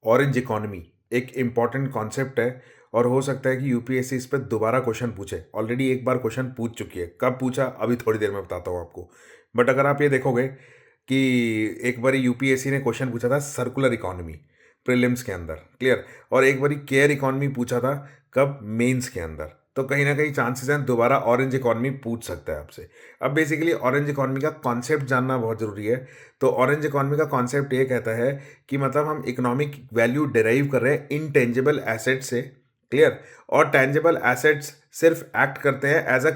Orange economy एक important concept है और हो सकता है कि यूपीएससी इस पर दोबारा क्वेश्चन पूछे। ऑलरेडी एक बार क्वेश्चन पूछ चुकी है। कब पूछा अभी थोड़ी देर में बताता हूँ आपको। बट अगर आप ये देखोगे कि एक बारी यूपीएससी ने क्वेश्चन पूछा था सर्कुलर इकॉनमी प्रीलिम्स के अंदर, क्लियर, और एक बारी केयर इकॉनमी पूछा था कब, मेंस के अंदर। तो कहीं ना कहीं चांसेस हैं दोबारा ऑरेंज इकॉनमी पूछ सकता है आपसे। अब बेसिकली ऑरेंज इकॉनमी का कॉन्सेप्ट जानना बहुत ज़रूरी है। तो ऑरेंज इकॉनमी का कॉन्सेप्ट ये कहता है कि मतलब हम इकोनॉमिक वैल्यू डिराइव कर रहे हैं इनटेंजिबल एसेट से, क्लियर, और टेंजिबल एसेट्स सिर्फ एक्ट करते हैं as a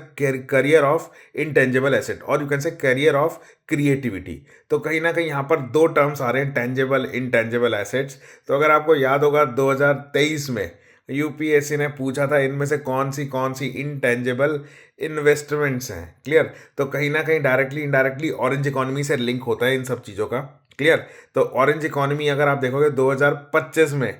carrier of intangible asset, और you can say carrier of creativity. तो कहीं ना कहीं यहाँ पर दो टर्म्स आ रहे हैं, टेंजिबल इनटेंजिबल एसेट्स। तो अगर आपको याद होगा 2023 में यूपीएससी ने पूछा था इनमें से कौन सी इनटेंजिबल इन्वेस्टमेंट्स हैं, क्लियर। तो कहीं ना कहीं डायरेक्टली इनडायरेक्टली ऑरेंज इकोनॉमी से लिंक होता है इन सब चीज़ों का, क्लियर। तो ऑरेंज इकोनॉमी अगर आप देखोगे 2025 में,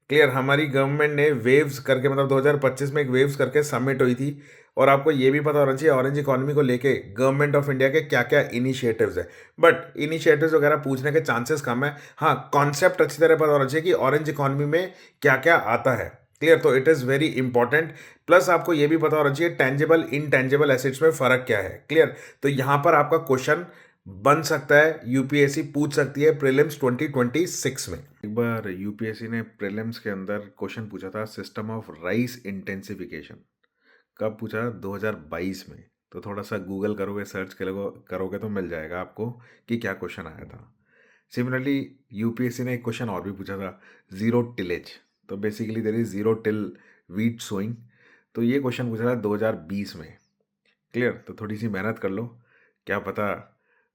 क्लियर, हमारी गवर्नमेंट ने वेव्स करके, मतलब 2025 में एक वेव्स करके समिट हुई थी। और आपको ये भी पता होना चाहिए ऑरेंज इकोनॉमी को लेके गवर्नमेंट ऑफ इंडिया के क्या क्या इनिशिएटिव्स है। बट इनिशिएटिव्स वगैरह पूछने के चांसेस कम है। हाँ, कॉन्सेप्ट अच्छी तरह पता होना चाहिए कि ऑरेंज इकोनॉमी में क्या क्या आता है, क्लियर। तो it is very important. Plus आपको ये भी पता होना चाहिए टेंजिबल इनटेंजिबल एसेट्स में फ़र्क क्या है, क्लियर। तो यहाँ पर आपका क्वेश्चन बन सकता है, यूपीएससी पूछ सकती है प्रीलिम्स 2026 में। एक बार यूपीएससी ने प्रीलिम्स के अंदर क्वेश्चन पूछा था सिस्टम ऑफ राइस इंटेंसिफिकेशन। कब पूछा? 2022 में। तो थोड़ा सा गूगल करोगे, सर्च करोगे तो मिल जाएगा आपको कि क्या क्वेश्चन आया था। सिमिलरली यूपीएससी ने एक क्वेश्चन और भी पूछा था, जीरो टिलेज। तो basically there is zero till wheat sowing. तो ये क्वेश्चन पूछा था 2020 में, क्लियर। तो थोड़ी सी मेहनत कर लो, क्या पता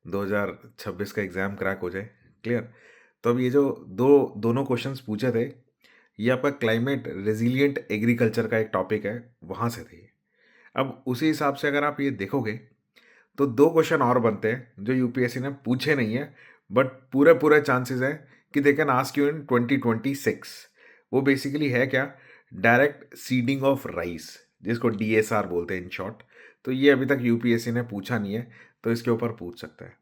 2026 का एग्ज़ाम क्रैक हो जाए, क्लियर। तो अब ये जो दोनों क्वेश्चंस पूछे थे, ये आपका क्लाइमेट रेजिलिएंट एग्रीकल्चर का एक टॉपिक है, वहाँ से थे। अब उसी हिसाब से अगर आप ये देखोगे तो दो क्वेश्चन और बनते हैं जो यूपीएससी ने पूछे नहीं है, बट पूरे पूरे चांसेस हैं कि they can ask you in 2026। वो बेसिकली है क्या? डायरेक्ट सीडिंग ऑफ राइस, जिसको डीएसआर बोलते हैं इन शॉर्ट। तो ये अभी तक यूपीएससी ने पूछा नहीं है, तो इसके ऊपर पूछ सकता है।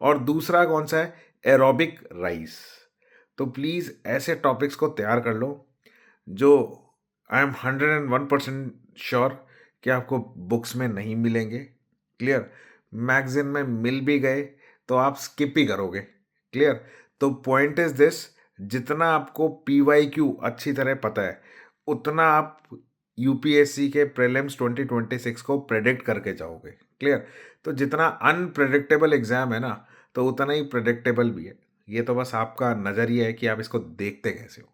और दूसरा कौन सा है? Aerobic rice. तो प्लीज़ ऐसे टॉपिक्स को तैयार कर लो जो आई एम 101% श्योर कि आपको बुक्स में नहीं मिलेंगे, क्लियर। मैगजीन में मिल भी गए तो आप स्किप ही करोगे, क्लियर। तो पॉइंट इज दिस, जितना आपको पीवाईक्यू अच्छी तरह पता है उतना आप यूपीएससी के प्रीलिम्स 2026 को प्रेडिक्ट करके जाओगे, क्लियर। तो जितना अनप्रेडिक्टेबल एग्जाम है ना, तो उतना ही प्रेडिक्टेबल भी है। ये तो बस आपका नज़रिया है कि आप इसको देखते कैसे हो।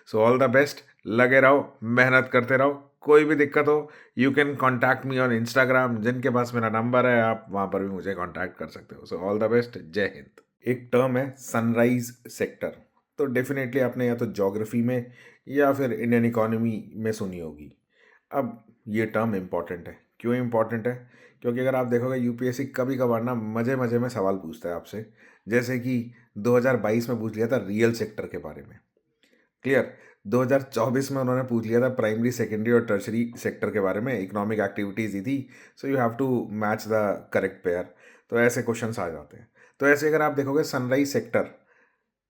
सो ऑल द बेस्ट, लगे रहो, मेहनत करते रहो। कोई भी दिक्कत हो you can contact me on Instagram, जिनके पास मेरा नंबर है आप वहाँ पर भी मुझे कॉन्टैक्ट कर सकते हो। सो ऑल द बेस्ट, जय हिंद। एक टर्म है सनराइज सेक्टर। तो डेफिनेटली आपने या तो ज्योग्राफी में या फिर इंडियन इकोनॉमी में सुनी होगी। अब ये टर्म इम्पॉर्टेंट है। क्यों इम्पॉर्टेंट है? क्योंकि अगर आप देखोगे यूपीएससी कभी कभार ना मज़े मज़े में सवाल पूछता है आपसे। जैसे कि 2022 में पूछ लिया था रियल सेक्टर के बारे में, क्लियर। 2024 में उन्होंने पूछ लिया था प्राइमरी, सेकेंडरी और टर्शरी सेक्टर के बारे में, इकोनॉमिक एक्टिविटीज़ ही थी। So you have to match the correct pair. तो ऐसे क्वेश्चंस आ जाते हैं। तो ऐसे अगर आप देखोगे सनराइज सेक्टर,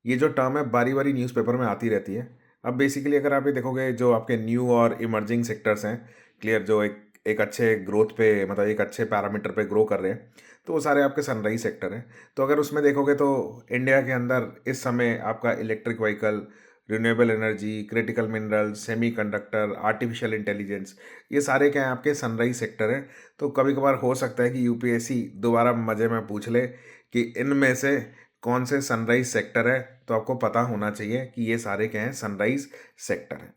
ये जो टर्म है बारी बारी न्यूज़पेपर में आती रहती है। अब बेसिकली अगर आप ये देखोगे जो आपके न्यू और इमर्जिंग सेक्टर्स हैं, क्लियर, जो एक एक अच्छे ग्रोथ पे, मतलब एक अच्छे पैरामीटर पे ग्रो कर रहे हैं, तो वो सारे आपके सनराइज सेक्टर हैं। तो अगर उसमें देखोगे तो इंडिया के अंदर इस समय आपका electric vehicle, renewable energy, critical minerals, semiconductor, artificial intelligence, ये सारे क्या हैं? आपके सनराइज सेक्टर हैं। तो कभी कभार हो सकता है कि यूपीएससी दोबारा मज़े में पूछ ले कि इनमें से कौन से सनराइज सेक्टर है। तो आपको पता होना चाहिए कि ये सारे क्या हैं? सनराइज सेक्टर हैं।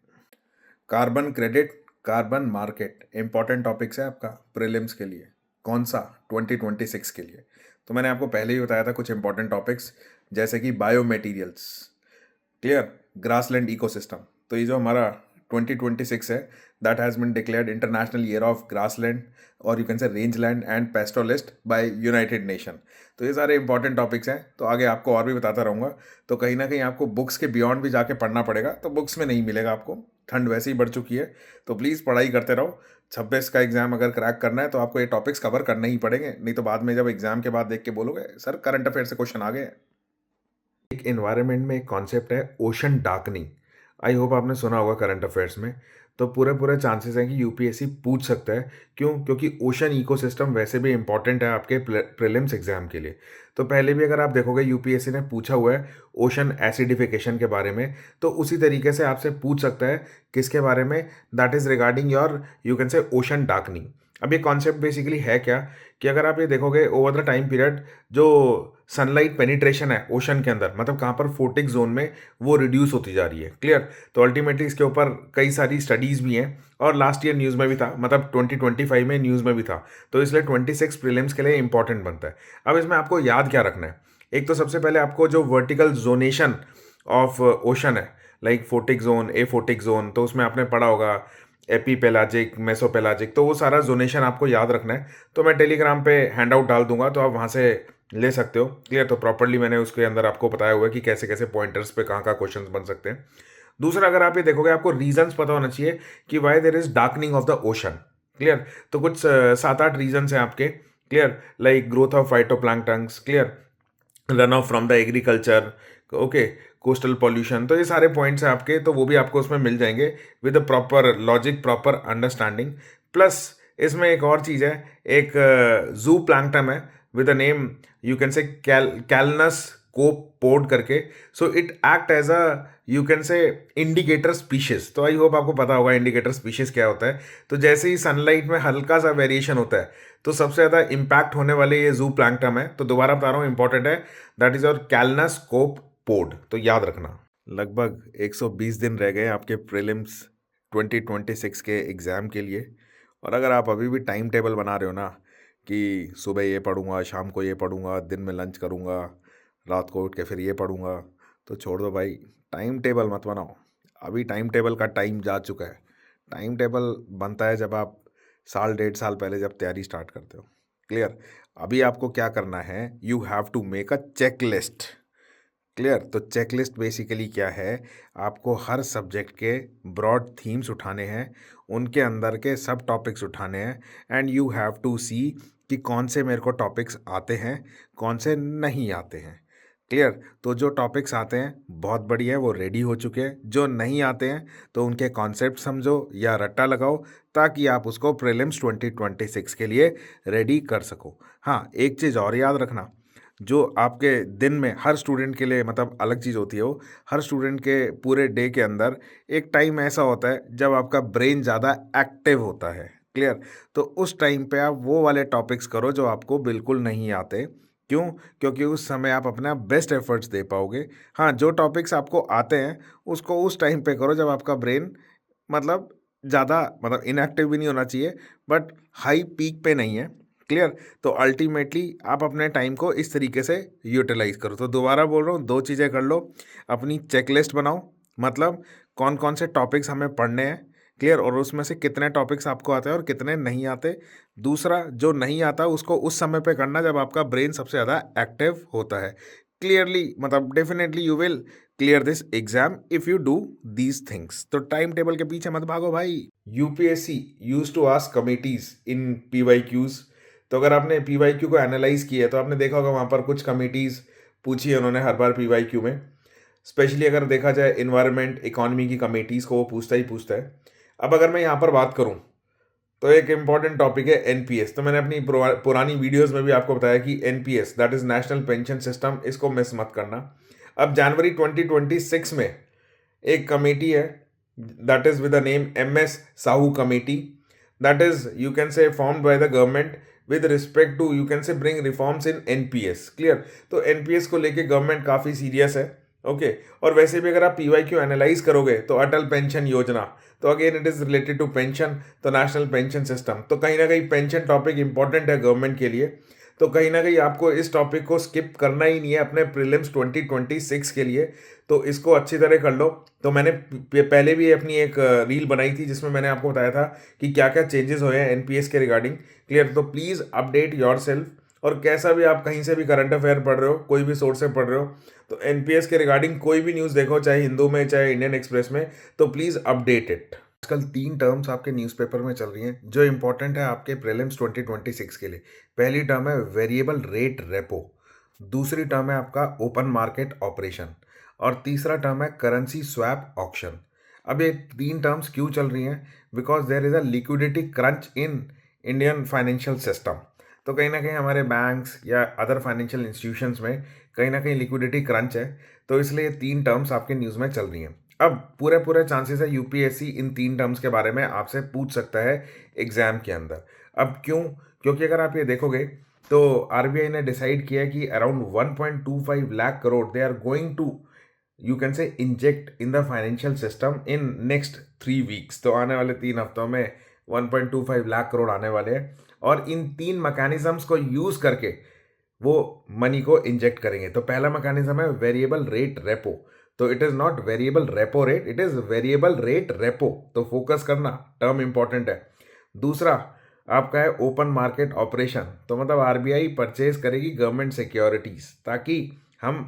Carbon credit, carbon market important topics है आपका प्रीलिम्स के लिए। कौन सा? 2026 के लिए। तो मैंने आपको पहले ही बताया था कुछ इंपॉर्टेंट टॉपिक्स, जैसे कि bio materials, clear, grassland ecosystem. तो ये जो हमारा 2026 है, that has been declared international year of grassland, और you can say range land and pastoralist by united nation. तो ये सारे इंपॉर्टेंट टॉपिक्स हैं। तो आगे आपको और भी बताता रहूँगा। तो कहीं ना कहीं आपको बुक्स के बियॉन्ड भी जाके पढ़ना पड़ेगा, तो बुक्स में नहीं मिलेगा आपको। ठंड वैसे ही बढ़ चुकी है, तो प्लीज़ पढ़ाई करते रहो। 26 का एग्जाम अगर क्रैक करना है तो आपको ये टॉपिक्स कवर करने ही पड़ेंगे, नहीं तो बाद में जब एग्जाम के बाद देख के बोलोगे सर करंट अफेयर से क्वेश्चन आ गए हैं। एक एनवायरनमेंट में एक कॉन्सेप्ट है ओशन डार्कनिंग। आई होप आपने सुना होगा करंट अफेयर्स में। तो पूरे पूरे चांसेस हैं कि यूपीएससी पूछ सकता है। क्यों? क्योंकि ओशन इकोसिस्टम वैसे भी इंपॉर्टेंट है आपके प्रीलिम्स एग्जाम के लिए। तो पहले भी अगर आप देखोगे यूपीएससी ने पूछा हुआ है ओशन एसिडिफिकेशन के बारे में, तो उसी तरीके से आपसे पूछ सकता है किसके बारे में, that is regarding your you can से ओशन डार्कनिंग। अब ये कॉन्सेप्ट बेसिकली है क्या कि अगर आप ये देखोगे ओवर द टाइम पीरियड जो सनलाइट पेनिट्रेशन है ओशन के अंदर, मतलब कहाँ पर फोटिक जोन में, वो रिड्यूस होती जा रही है। क्लियर? तो अल्टीमेटली इसके ऊपर कई सारी स्टडीज़ भी हैं और लास्ट ईयर न्यूज़ में भी था, मतलब 2025 में न्यूज़ में भी था। तो इसलिए 26 प्रीलिम्स के लिए इंपॉर्टेंट बनता है। अब इसमें आपको याद क्या रखना है? एक तो सबसे पहले आपको जो वर्टिकल जोनेशन ऑफ ओशन है, लाइक फोटिक जोन, ए फोटिक जोन, तो उसमें आपने पढ़ा होगा एपीपेलाजिक, मेसोपेलाजिक, तो वो सारा जोनेशन आपको याद रखना है। तो मैं टेलीग्राम पे हैंड आउट डाल दूंगा, तो आप वहाँ से ले सकते हो। क्लियर? तो प्रॉपर्ली मैंने उसके अंदर आपको बताया हुआ है कि कैसे कैसे पॉइंटर्स पे कहाँ कहाँ क्वेश्चंस बन सकते हैं। दूसरा, अगर आप ये देखोगे आपको रीजंस पता होना चाहिए कि why there is darkening of the ocean. Clear? तो कुछ 7-8 रीजंस हैं आपके। Clear? Like growth of phytoplanktons, clear, run of from the agriculture, okay, coastal pollution, तो ये सारे पॉइंट्स हैं आपके, तो वो भी आपको उसमें मिल जाएंगे with a proper logic, proper understanding. Plus इसमें एक और चीज़ है, एक जू प्लैंक्टन है with a name you can say calanus copepod करके। So it act as a you can say indicator species. तो आई होप आपको पता होगा इंडिकेटर स्पीशीज क्या होता है। तो जैसे ही सनलाइट में हल्का सा वेरिएशन होता है, तो सबसे ज़्यादा इम्पैक्ट होने वाले ये जू प्लैंक्टन है। तो दोबारा बता रहा हूँ, इंपॉर्टेंट है, दैट इज योर कैलनस कोपोड, तो याद रखना। लगभग 120 दिन रह गए आपके प्रीलिम्स 2026 के एग्ज़ाम के लिए। और अगर आप अभी भी टाइम टेबल बना रहे हो ना कि सुबह ये पढ़ूंगा, शाम को ये पढ़ूंगा, दिन में लंच करूंगा, रात को उठ के फिर ये पढ़ूंगा, तो छोड़ दो भाई, टाइम टेबल मत बनाओ। अभी टाइम टेबल का टाइम जा चुका है। टाइम टेबल बनता है जब आप साल 1.5 साल पहले जब तैयारी स्टार्ट करते हो। क्लियर? अभी आपको क्या करना है, you have to make a check list. Clear? तो चेकलिस्ट बेसिकली क्या है, आपको हर सब्जेक्ट के ब्रॉड थीम्स उठाने हैं, उनके अंदर के सब टॉपिक्स उठाने हैं, and you have to see कि कौन से मेरे को टॉपिक्स आते हैं, कौन से नहीं आते हैं। क्लियर? तो जो टॉपिक्स आते हैं बहुत बढ़िया है, वो रेडी हो चुके हैं। जो नहीं आते हैं तो उनके कॉन्सेप्ट समझो या रट्टा लगाओ, ताकि आप उसको प्रीलिम्स 2026 के लिए रेडी कर सको। हाँ, एक चीज़ और याद रखना, जो आपके दिन में हर स्टूडेंट के लिए मतलब अलग चीज़ होती है, वो हर स्टूडेंट के पूरे डे के अंदर एक टाइम ऐसा होता है जब आपका ब्रेन ज़्यादा एक्टिव होता है। क्लियर? तो उस टाइम पे आप वो वाले टॉपिक्स करो जो आपको बिल्कुल नहीं आते। क्यों? क्योंकि उस समय आप अपना बेस्ट एफर्ट्स दे पाओगे। हाँ, जो टॉपिक्स आपको आते हैं उसको उस टाइम पे करो जब आपका ब्रेन मतलब ज़्यादा मतलब इनएक्टिव भी नहीं होना चाहिए, बट हाई पीक पे नहीं है। क्लियर? तो अल्टीमेटली आप अपने टाइम को इस तरीके से यूटिलाइज करो। तो दोबारा बोल रहा हूँ, दो चीज़ें कर लो। अपनी चेकलिस्ट बनाओ, मतलब कौन कौन से टॉपिक्स हमें पढ़ने हैं। क्लियर? और उसमें से कितने टॉपिक्स आपको आते हैं और कितने नहीं आते। दूसरा, जो नहीं आता उसको उस समय पे करना जब आपका ब्रेन सबसे ज़्यादा एक्टिव होता है। क्लियरली मतलब definitely you will clear this exam if you do these things. तो टाइम टेबल के पीछे मत भागो भाई। UPSC use to ask committees in PYQs. तो अगर आपने पीवाईक्यू को एनालाइज किया है तो आपने देखा होगा वहाँ पर कुछ कमिटीज़ पूछी है उन्होंने हर बार पीवाईक्यू में। स्पेशली अगर देखा जाए इन्वायरमेंट इकोनॉमी की कमिटीज़ को वो पूछता ही पूछता है। अब अगर मैं यहाँ पर बात करूँ तो एक इम्पॉर्टेंट टॉपिक है एनपीएस। तो मैंने अपनी पुरानी वीडियोस में भी आपको बताया कि NPS that is national pension system, इसको मिस मत करना। अब जनवरी 2026 में एक कमेटी है that is with the name MS Sahu committee, that is you can say formed by the government with respect to you can say bring reforms in NPS. Clear? तो NPS को लेके गवर्नमेंट काफ़ी सीरियस है। Okay, और वैसे भी अगर आप पीवाईक्यू एनालाइज करोगे तो अटल पेंशन योजना, तो again it is related to pension, तो नेशनल पेंशन सिस्टम, तो कहीं ना कहीं पेंशन टॉपिक इंपॉर्टेंट है गवर्नमेंट के लिए। तो कहीं ना कहीं आपको इस टॉपिक को स्किप करना ही नहीं है अपने प्रीलिम्स 2026 के लिए। तो इसको अच्छी तरह कर लो। तो मैंने पहले भी अपनी एक रील बनाई थी जिसमें मैंने आपको बताया था कि क्या क्या चेंजेस हुए हैं एनपीएस के रिगार्डिंग। क्लियर? तो प्लीज़ अपडेट योर सेल्फ। और कैसा भी आप कहीं से भी करंट अफेयर पढ़ रहे हो, कोई भी सोर्स से पढ़ रहे हो, तो एनपीएस के रिगार्डिंग कोई भी न्यूज़ देखो, चाहे हिंदू में चाहे इंडियन एक्सप्रेस में, तो प्लीज़ अपडेट इट। आजकल 3 टर्म्स आपके न्यूज़पेपर में चल रही हैं जो इंपॉर्टेंट है आपके प्रीलिम्स 2026 के लिए। पहली टर्म है वेरिएबल रेट रेपो। दूसरी टर्म है आपका ओपन मार्केट ऑपरेशन और तीसरा टर्म है करेंसी स्वैप ऑक्शन। अब ये तीन टर्म्स क्यों चल रही हैं? Because there is a liquidity crunch in Indian financial system. तो कहीं ना कहीं हमारे बैंक्स या अदर फाइनेंशियल इंस्टीट्यूशंस में कहीं ना कहीं लिक्विडिटी क्रंच है, तो इसलिए ये तीन टर्म्स आपके न्यूज़ में चल रही हैं। अब पूरे पूरे चांसेस है यूपीएससी इन तीन टर्म्स के बारे में आपसे पूछ सकता है एग्जाम के अंदर। अब क्यों? क्योंकि अगर आप ये देखोगे तो आरबीआई ने डिसाइड किया कि around 1.25 lakh crore they are going to, you can say, inject in the financial system in next 3 weeks. तो आने वाले 3 हफ्तों में 1.25 लाख करोड़ आने वाले हैं और इन तीन मैकेनिज्म्स को यूज करके वो मनी को इंजेक्ट करेंगे। तो पहला मैकेनिज्म है वेरिएबल रेट रेपो। तो it is not variable repo rate, it is variable rate repo. तो फोकस करना, टर्म इंपॉर्टेंट है। दूसरा आपका है ओपन मार्केट ऑपरेशन। तो मतलब आरबीआई परचेज करेगी गवर्नमेंट सिक्योरिटीज ताकि हम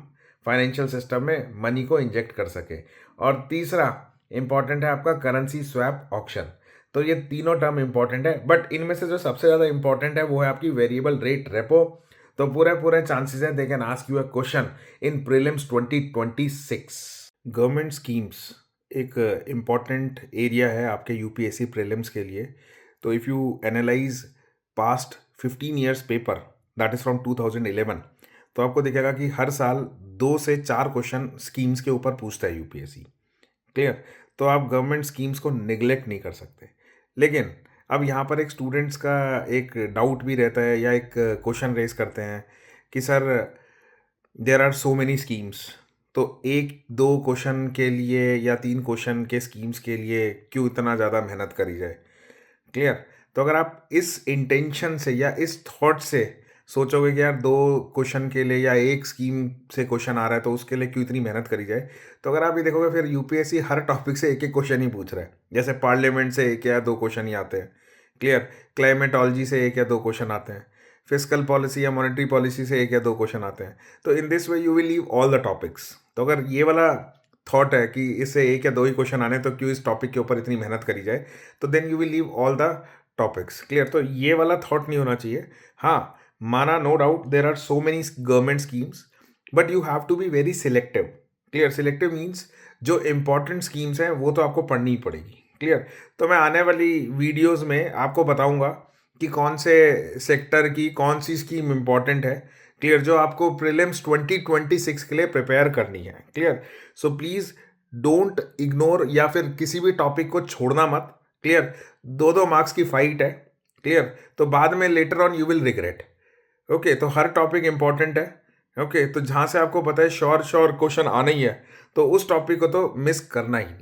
फाइनेंशियल सिस्टम में मनी को इंजेक्ट कर सके। और तीसरा इंपॉर्टेंट है आपका करेंसी स्वैप ऑक्शन। तो ये तीनों टर्म इंपॉर्टेंट है, बट इनमें से जो सबसे ज़्यादा इंपॉर्टेंट है वो है आपकी वेरिएबल रेट रेपो। तो पूरे पूरे चांसेस है they can ask you a question in prelims 2026। Government schemes एक इम्पॉर्टेंट एरिया है आपके यूपीएससी प्रीलिम्स के लिए। तो if you analyse past 15 years paper that is from 2011, तो आपको दिखेगा कि हर साल 2 से 4 क्वेश्चन स्कीम्स के ऊपर पूछता है यूपीएससी। क्लियर? तो आप गवर्नमेंट स्कीम्स को निगलेक्ट नहीं कर सकते। लेकिन अब यहाँ पर एक स्टूडेंट्स का एक डाउट भी रहता है या एक क्वेश्चन रेज करते हैं कि sir there are so many schemes, तो 1-2 क्वेश्चन के लिए या 3 क्वेश्चन के स्कीम्स के लिए क्यों इतना ज़्यादा मेहनत करी जाए? क्लियर? तो अगर आप इस इंटेंशन से या इस थॉट से सोचोगे कि यार 2 क्वेश्चन के लिए या एक स्कीम से क्वेश्चन आ रहा है तो उसके लिए क्यों इतनी मेहनत करी जाए, तो अगर आप ये देखोगे फिर यूपीएससी हर टॉपिक से एक एक क्वेश्चन ही पूछ रहा है। जैसे पार्लियामेंट से 1 या 2 क्वेश्चन ही आते हैं। क्लियर? क्लाइमेटोलॉजी से 1 या 2 क्वेश्चन आते हैं। फिजिकल पॉलिसी या मॉनेटरी पॉलिसी से 1 या 2 क्वेश्चन आते हैं। तो in this way you will leave all the topics. तो अगर ये वाला थॉट है कि इससे 1 या 2 ही क्वेश्चन आने तो क्यों इस टॉपिक के ऊपर इतनी मेहनत करी जाए, तो then you will leave all the topics. Clear? तो ये वाला थॉट नहीं होना चाहिए। हाँ, माना, no doubt there are so many government schemes, but you have to be very selective. Clear? Selective means जो इंपॉर्टेंट स्कीम्स हैं वो तो आपको पढ़नी ही पड़ेगी। क्लियर? तो मैं आने वाली वीडियोस में आपको बताऊंगा कि कौन से सेक्टर की कौन सी स्कीम इंपॉर्टेंट है। क्लियर? जो आपको प्रीलिम्स 2026 के लिए प्रिपेयर करनी है। Clear? So please don't ignore या फिर किसी भी टॉपिक को छोड़ना मत। क्लियर? 2-2 मार्क्स की फाइट है। क्लियर? तो बाद में later on you will regret. Okay, तो हर टॉपिक इंपॉर्टेंट है। ओके, तो जहाँ से आपको पता है श्योर श्योर क्वेश्चन आना ही है, तो उस टॉपिक को तो मिस करना ही नहीं।